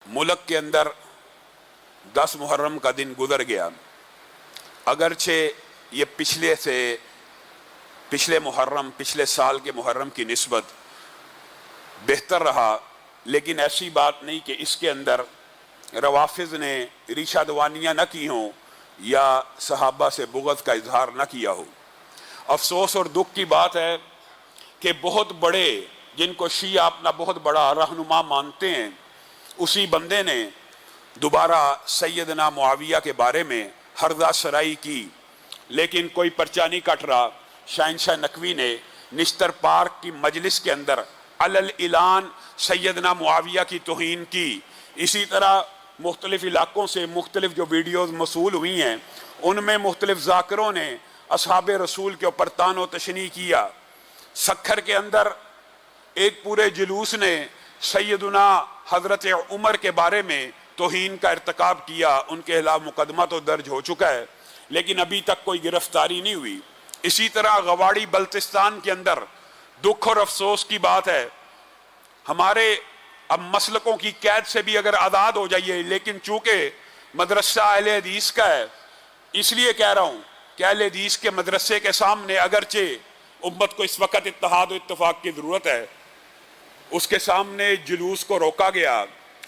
मुल्क के अंदर 10 मुहर्रम का दिन गुजर गया। अगरचे ये पिछले मुहर्रम, पिछले साल के मुहर्रम की निस्बत बेहतर रहा, लेकिन ऐसी बात नहीं कि इसके अंदर रवाफिज ने रीशादवानियाँ न की हों या सहाबा से बुग़्ज़ का इजहार न किया हो। अफसोस और दुख की बात है कि बहुत बड़े, जिनको शिया अपना बहुत बड़ा रहनुमा मानते हैं, उसी बंदे ने दोबारा सैयदना मुआविया के बारे में हरदा सराई की, लेकिन कोई पर्चा नहीं कट रहा। शहंशाह नकवी ने निश्तर पार्क की मजलिस के अंदर अलल इलान सैयदना मुआविया की तौहीन की। इसी तरह मुख्तलिफ इलाकों से मुख्तलिफ जो वीडियोज़ मसूल हुई हैं, उनमें मुख्तलिफ ज़ाकिरों ने असहाबे रसूल के ऊपर तानो तशनी किया। सखर के अंदर एक पूरे जुलूस ने सैयदना हज़रत उमर के बारे में तौहीन का इर्तिकाब किया। उनके खिलाफ मुकदमा तो दर्ज हो चुका है, लेकिन अभी तक कोई गिरफ्तारी नहीं हुई। इसी तरह गवाड़ी बल्तिस्तान के अंदर दुख और अफसोस की बात है, हमारे अब मसलकों की कैद से भी अगर आज़ाद हो जाइए, लेकिन चूंकि मदरसा अहले हदीस का है, इसलिए कह रहा हूँ कि अहले हदीस के मदरसे के सामने अगरचे उम्मत को इस वक्त इत्तेहाद और इत्तफाक की ज़रूरत है, उसके सामने जुलूस को रोका गया,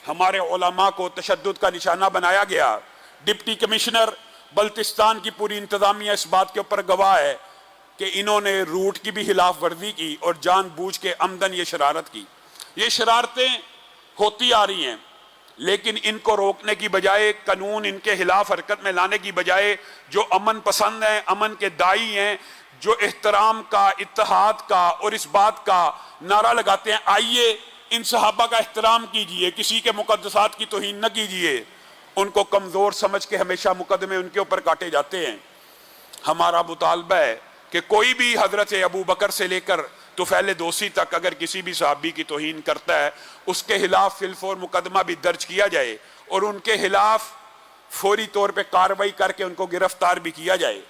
हमारे उलमा को तशद्दुद का निशाना बनाया गया। डिप्टी कमिश्नर बल्तिस्तान की पूरी इंतज़ामिया इस बात के ऊपर गवाह है कि इन्होंने रूट की भी खिलाफ वर्जी की और जानबूझ के आमदन ये शरारत की। ये शरारतें होती आ रही हैं, लेकिन इनको रोकने की बजाय, कानून इनके खिलाफ हरकत में लाने की बजाय, जो अमन पसंद हैं, अमन के दाई हैं, जो एहतराम का, इत्तेहाद का और इस बात का नारा लगाते हैं, आइए इन सहाबा का एहतराम कीजिए, किसी के मुकद्दसात की तौहीन न कीजिए, उनको कमज़ोर समझ के हमेशा मुकदमे उनके ऊपर काटे जाते हैं। हमारा मुतालबा है कि कोई भी हज़रत अबू बकर से लेकर तुफ़ैल दोसी तक अगर किसी भी सहाबी की तौहीन करता है, उसके खिलाफ फिलफौर मुकदमा भी दर्ज किया जाए और उनके खिलाफ फौरी तौर पर कार्रवाई करके उनको गिरफ्तार भी किया जाए।